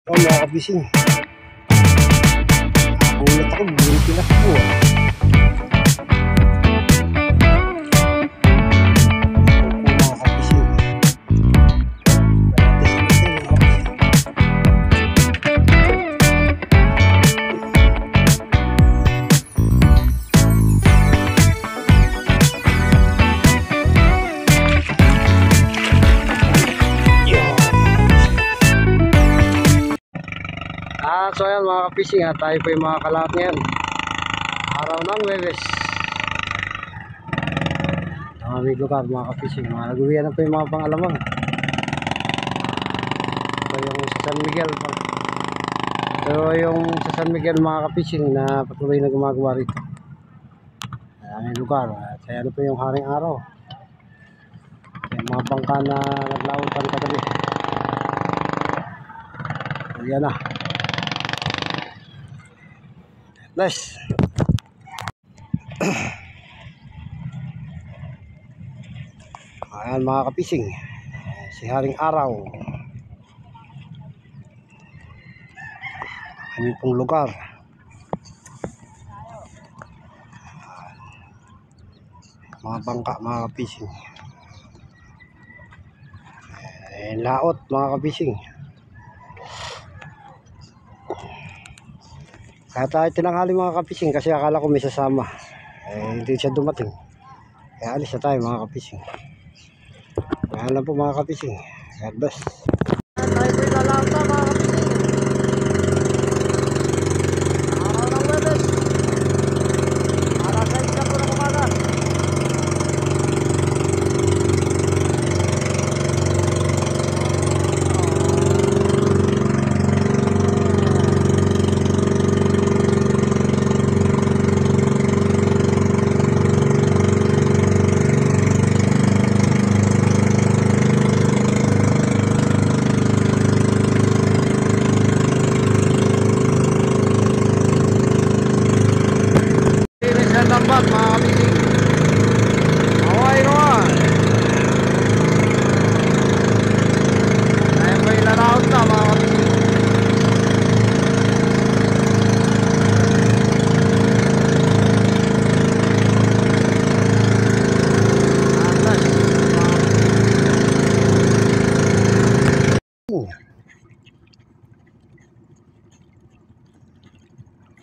Oh, mga kabising. Ulat ako, bumili pinakbo. So ayan mga ka-fishing, tayo po yung mga kalaot ngayon. Araw ng Webes. Aming lugar mga ka-fishing. Nag-uwian na po yung mga pangalamang. Ito yung sa San Miguel pa. Ito yung sa San Miguel mga ka-fishing na patuloy na gumagawa rito. Aming lugar. At ayan po yung haring araw. Yung mga bangka na naglautan kagabi. Ayan na. Nice. Ayan mga kapising, si haring araw. Kami pong lugar. Mga bangka mga kapising. Laot mga kapising. Kaya tayo tinanghali mga kapising kasi akala ko may sasama. Hindi siya dumating. Kaya alis na tayo mga kapising. Kaya lang po mga kapising. God bless. Tayo po ilalauta mga kapising. Araw ng Webes. Alas 6 na po ng umaga. Lambat mga kabising. Away naman. Ayan ba yung laraot na mga kabising.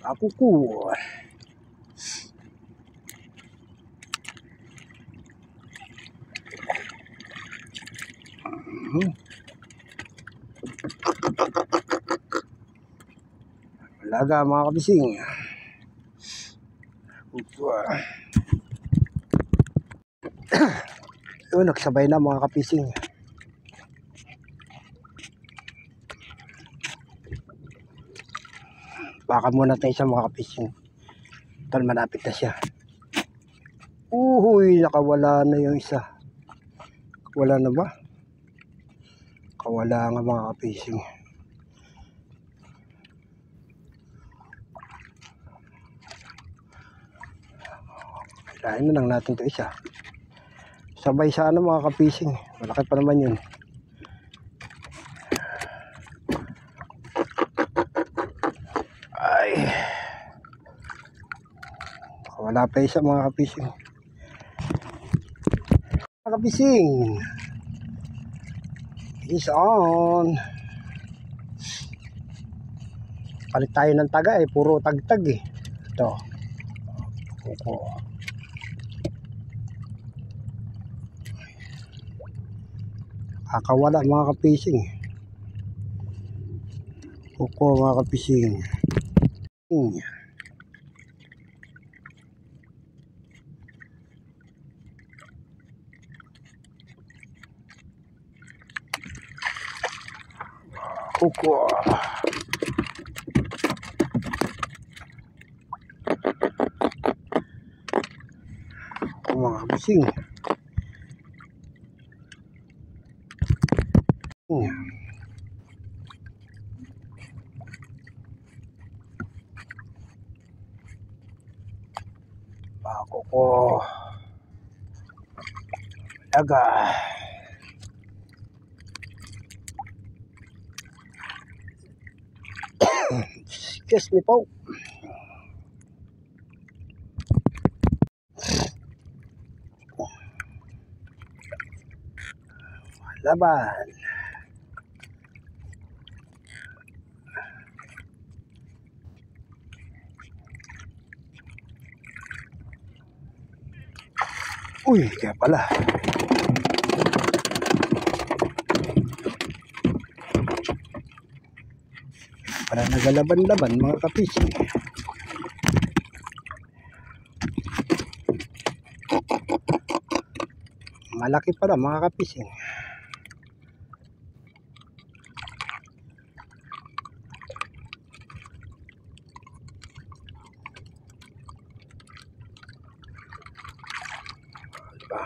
Ako ko. Laga mga kabising. Nagsabay na mga kapising. Baka muna tayo sa mga kapising. Tal malapit na siya. Uhuy, nakawala na yung isa. Wala na ba? Kawala nga mga kapising. Kailangan na lang natin ito isa. Sabay sana mga kapising. Malaki pa naman yun. Ay. Wala pa isa mga kapising. Mga kapising. Is on. Palit tayo ng taga puro tagtag Ito. Kuko. Kakawala mga kapising. Kuko mga kapising. Kuko. Mga kapising. Bako ko. Laga. Excuse me po. Laban. Uy, kaya pala. Para nagalaban-laban mga kapising. Malaki pala mga kapising. Diba?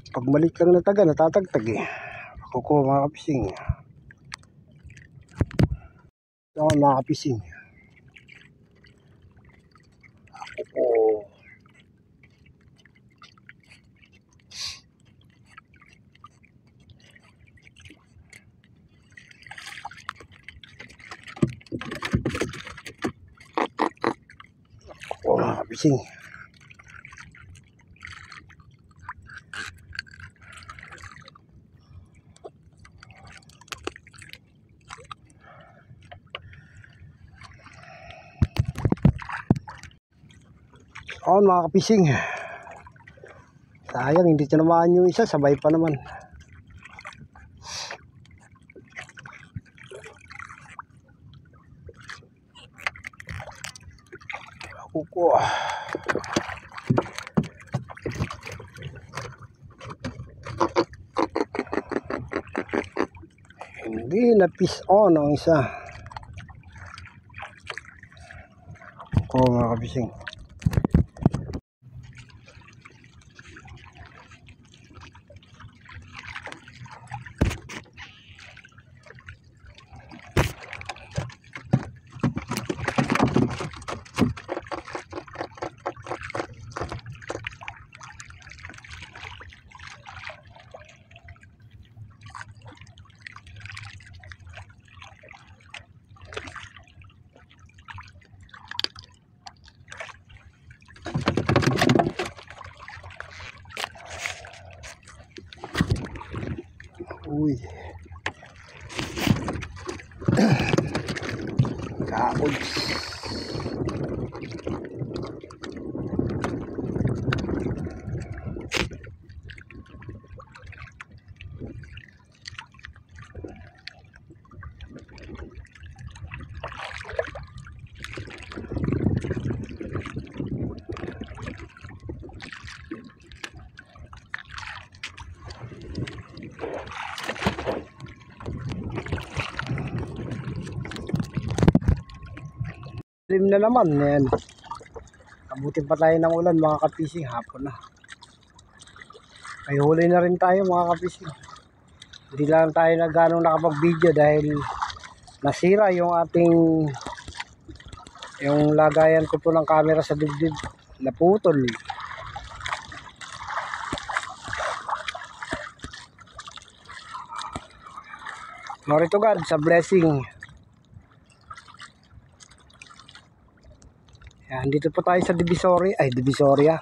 Pag maliit lang na taga, natatagtag eh. Ako mga kapising. Ito mga kapising. Ako. Ako mga kapising. Oo mga kapising. Sayang hindi tinamaan yung isa, sabay pa naman. Kuko. Hindi na piece on ang isa. Kuko mga kapising. Uy. Kaods. Lim na naman yan. Abutin pa tayo ng ulan mga kapising, hapon na. May huli na rin tayo mga kapising. Hindi lang tayo na ganong nakapag-video dahil nasira yung ating yung lagayan ko po ng camera sa dibdib. Naputol. Glory to God sa blessing. Yan, dito po tayo sa Divisoria.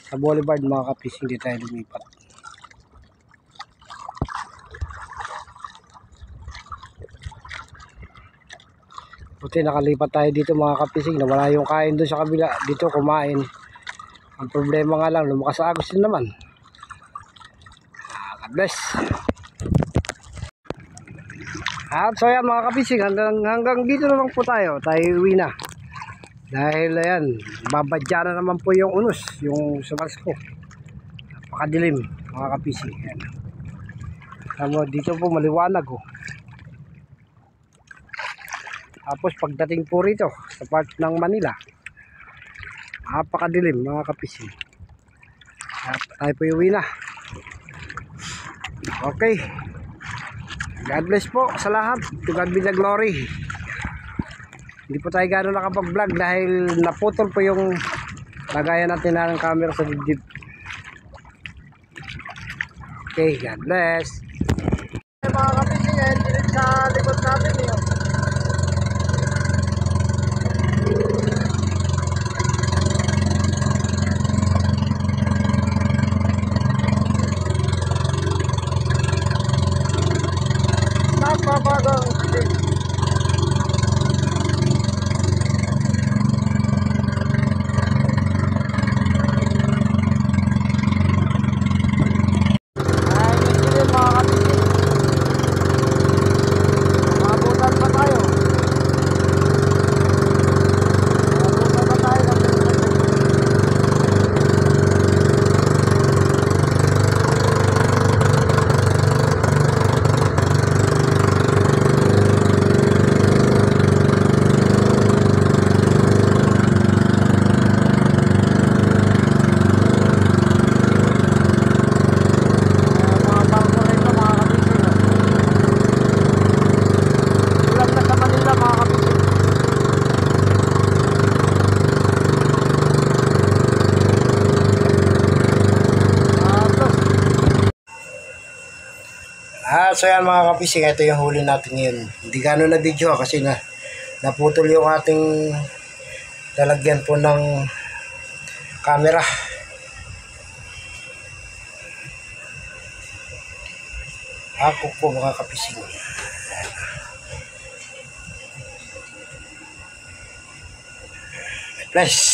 Sa Boulevard mga kapising, dito tayo lumipat. Buti nakalipat tayo dito mga kapising, nawala yung kain doon sa kabila. Dito kumain. Ang problema nga lang, lumakas sa agos din naman. God bless. At so yan mga kapising, hanggang dito na lang po tayo uwi na. Dahil ayan, babadya na naman po yung unos, yung sumas ko. Napakadilim mga kapising. Ayan. Dito po maliwanag oh. Tapos pagdating po rito sa part ng Manila, napakadilim mga kapising. At tayo po uwi na. Okay. God bless po sa lahat. To God be the glory. Hindi po tayo gano'n nakapag-vlog dahil naputol po yung lagayan natin ng camera sa dibdib. Okay, God bless. Mga kapising, sa likod natin yun. mabagang fishing. Ay, hindi din mga kapitid. Mabutan pa tayo. Mabutan pa tayo ng so yan mga kapising, ito yung huli natin ngayon. Hindi gano'n na video kasi naputol yung ating lalagyan po ng camera. Ako po mga kapising. Bless.